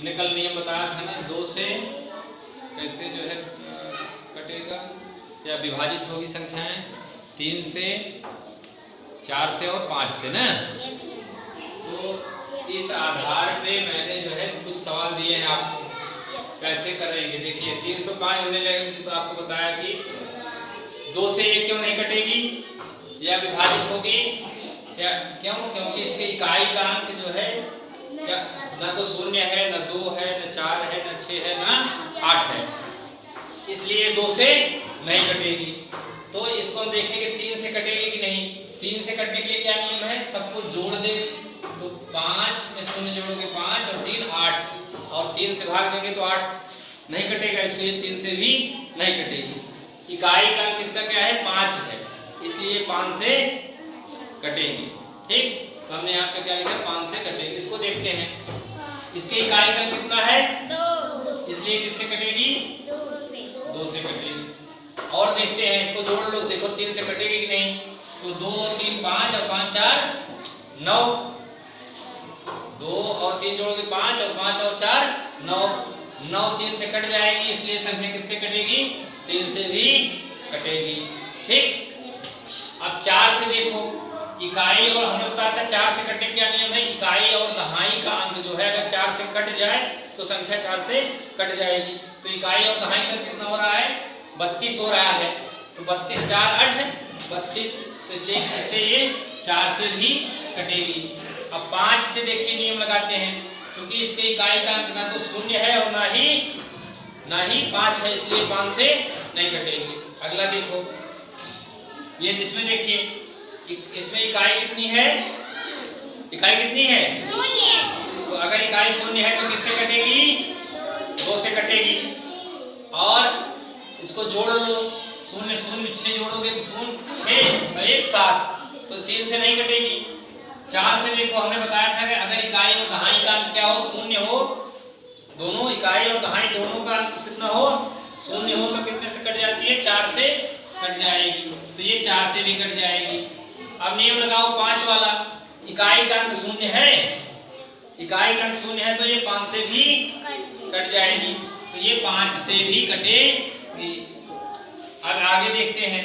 हमने कल नियम बताया था ना, 2 से कैसे जो है कटेगा या विभाजित होगी संख्याएं, 3 से, 4 से और 5 से ना। तो इस आधार पे मैंने जो है कुछ सवाल दिए हैं आपको, कैसे करेंगे। देखिए 305 हमने तो आपको बताया कि 2 से 1 क्यों नहीं कटेगी या विभाजित होगी, क्या क्यों? क्योंकि इसके इकाई का अंक जो है क्या ना तो 0 है, ना 2 है, ना 4 है, ना 6 है, ना 8 है, इसलिए 2 से नहीं कटेगी। तो इसको हम देखेंगे 3 से कटेगी कि नहीं। 3 से कटने के लिए क्या नियम है, सबको जोड़ दे। तो 5 में 0 जोड़ोगे 5 और 3 8, और 3 से भाग देंगे तो 8 नहीं कटेगा, इसलिए 3 से भी नहीं कटेगी। इकाई का अंक इसका क्या है, 5 है, इसलिए 5 से कटेगी। ठीक, तो हमने यहाँ पे क्या लिखा, 5 से कटेगी। इसको देखते हैं, इसके इकाई का कितना है 2, इसलिए किससे कटेगी, 2 से कटेगी। और देखते हैं, इसको जोड़ लो, देखो 3 से कटेगी कि नहीं। तो 2 और 3 5 और 5 4 9, 2 और 3 जोड़ोगे 5 और 5 और 4 9, 9 3 से कट जाएगी, इसलिए संख्या किससे कटेगी, 3 से भी कटेगी। ठीक, अब 4 से देखो, इकाई और हमने बताया था 4 से कटने क्या नियम है, इकाई और दहाई का अंक जो है अगर 4 से कट जाए तो संख्या 4 से कट जाएगी। तो इकाई और दहाई का कितना हो रहा है, 32 हो रहा है। तो 32 4 8 32, तो इसलिए इससे ये 4 से भी कटेगी। अब 5 से देखिए नियम लगाते हैं, क्योंकि इसके इकाई का अंक ना तो 0 है और ना ही 5 है, इसलिए 5 से नहीं कटेगी। अगला देखो, ये इसमें देखिए, इसमें इकाई कितनी है, इकाई कितनी है 0। तो अगर इकाई 0 है तो किससे कटेगी, 2 से कटेगी। और इसको जोड़ लो, 0 0 6 जोड़ोगे तो 0 6 और 1 7, तो 3 से नहीं कटेगी। 4 से देखो, हमने बताया था कि अगर इकाई और दहाई का अंक क्या हो, 0 हो, दोनों इकाई और दहाई दोनों का अंक कितना हो, 0 हो, तो कितने से कट जाती है, 4 से कट जाएगी। तो ये 4 से भी कट जाएगी। अब नियम लगाओ 5 वाला, इकाई का अंक 0 है, इकाई का अंक 0 है, तो ये 5 से भी कट जाएगी, तो ये 5 से भी कटेगी। अब आगे देखते हैं,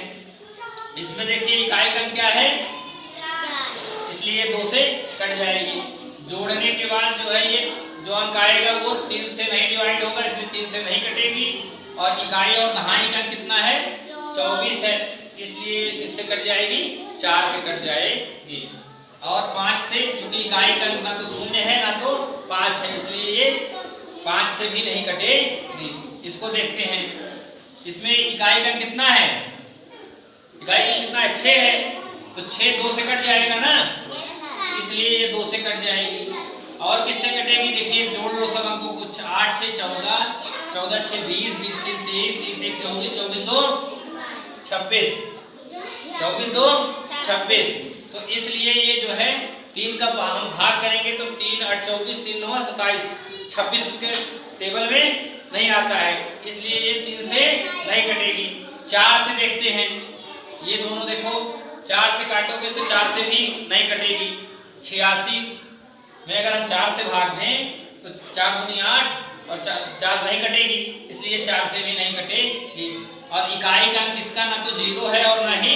इसमें देखिए इकाई का अंक क्या है 4, इसलिए 2 से कट जाएगी। जोड़ने के बाद जो है ये जो अंक आएगा वो 3 से नहीं डिवाइड होगा, इसलिए 3 से नहीं कटेगी। और इकाई और दहाई का कितना है 24 है, इसलिए इससे कट जाएगी, 4 से कट जाएगी। और 5 से, क्योंकि इकाई का अंक ना तो 0 है ना तो 5 है, इसलिए ये 5 से भी नहीं कटेगी। इसको देखते हैं, इसमें इकाई का कितना है, इकाई का कितना है 6 है, तो 6 2 से कट जाएगा ना, इसलिए ये 2 से कट जाएगी। और किससे कटेगी, देखिए जोड़ लो सब हमको, कुछ 8 6 14, 14 6 20, 20 3 23, 30 1 24, 24 2 26, 24 2 26। तो इसलिए ये जो है 3 का हम भाग करेंगे तो 3 8 24, 3 9 27, 26 उसके टेबल में नहीं आता है, इसलिए ये 3 से नहीं कटेगी। 4 से देखते हैं, ये दोनों देखो, 4 से काटोगे तो 4 से भी नहीं कटेगी। 86 में अगर हम 4 से भाग दें तो 4 दूनी 8 और 4 नहीं कटेगी, इसलिए 4 से भी नहीं कटेगी। और इकाई का अंक इसका ना तो 0 है और ना ही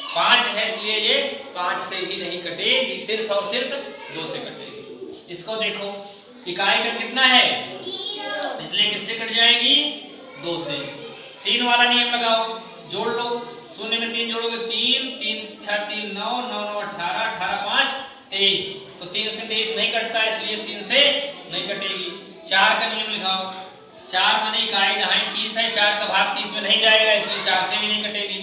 5 है, इसलिए ये 5 से भी नहीं कटेगी, सिर्फ और सिर्फ 2 से कटेगी। इसको देखो, इकाई का कितना है 0, इसलिए किससे कट जाएगी, 2 से। 3 वाला नियम लगाओ, जोड़ लो, 0 में 3 जोड़ोगे 3 3 6 3 9 9 9 18 18 5 23, तो 3 से 23 नहीं कटता, इसलिए 3 से नहीं कटेगी। 4 का नियम लिखाओ, 4 माने इकाई दहाई 30 है, 4 का भाग 30 में नहीं जाएगा, इसलिए 4 से भी नहीं कटेगी।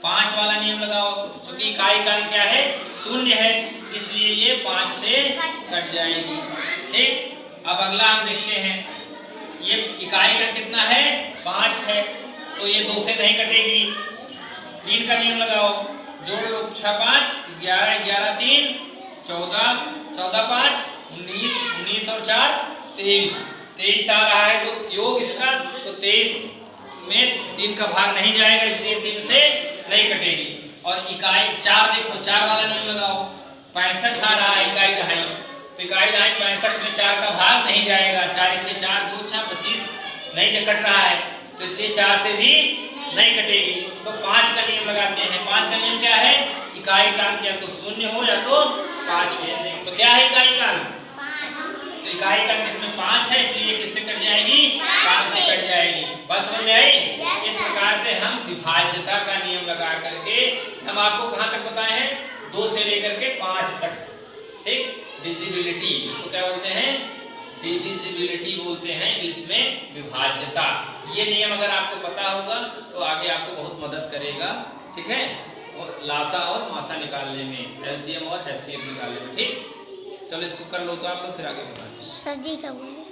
5 वाला नियम लगाओ, क्योंकि इकाई का अंक क्या है 0 है, इसलिए ये 5 से कट जाएगी। ठीक, अब अगला हम देखते हैं, ये इकाई का कितना है 5 है, तो ये 2 से नहीं कटेगी। 3 का नियम लगाओ, जोड़ लो, 6 5 11 11 3 14 14 5 19 19 और 4 23, 23 आ रहा है, तो योग इसका, तो 23 में 3 का भाग नहीं जाएगा, इसलिए 3 से नहीं कटेगी। और इकाई 4 देखो, 4 वाला नियम लगाओ, 65 आ रहा है इकाई दहाई, तो इकाई दहाई 65 में 4 का भाग नहीं जाएगा, 4 1 नहीं जो कट रहा है, तो इसलिए 4 से भी नहीं कटेगी। तो 5 का नियम लगाते हैं। 5 का नियम क्या है? इकाई का अंक या तो 0 हो या तो 5 हो। तो क्या है इकाई का अंक? तो इकाई का अंक इसमें 5 है, इसलिए किससे कट जाएगी? 5 से कट जाएगी। बस समझ में आई? इस प्रकार से हम विभाज्यता का नियम लगा करके हम आपको कहां तक बताए हैं? 2 से लेकर के 5 तक। ठीक, डिविजिबिलिटी, इसको क्या बोलते हैं? डिविजिबिलिटी बोलते हैं इंग्लिश में, विभाज्यता। ये नियम अगर आपको पता होगा तो आगे आपको बहुत मदद करेगा। ठीक है, और लासा और मासा निकालने में, एलसीएम और एचसीएफ निकालने में। ठीक, चलो इसको कर लो तो आप लोग, फिर आगे बताएं। सर जी का बोले।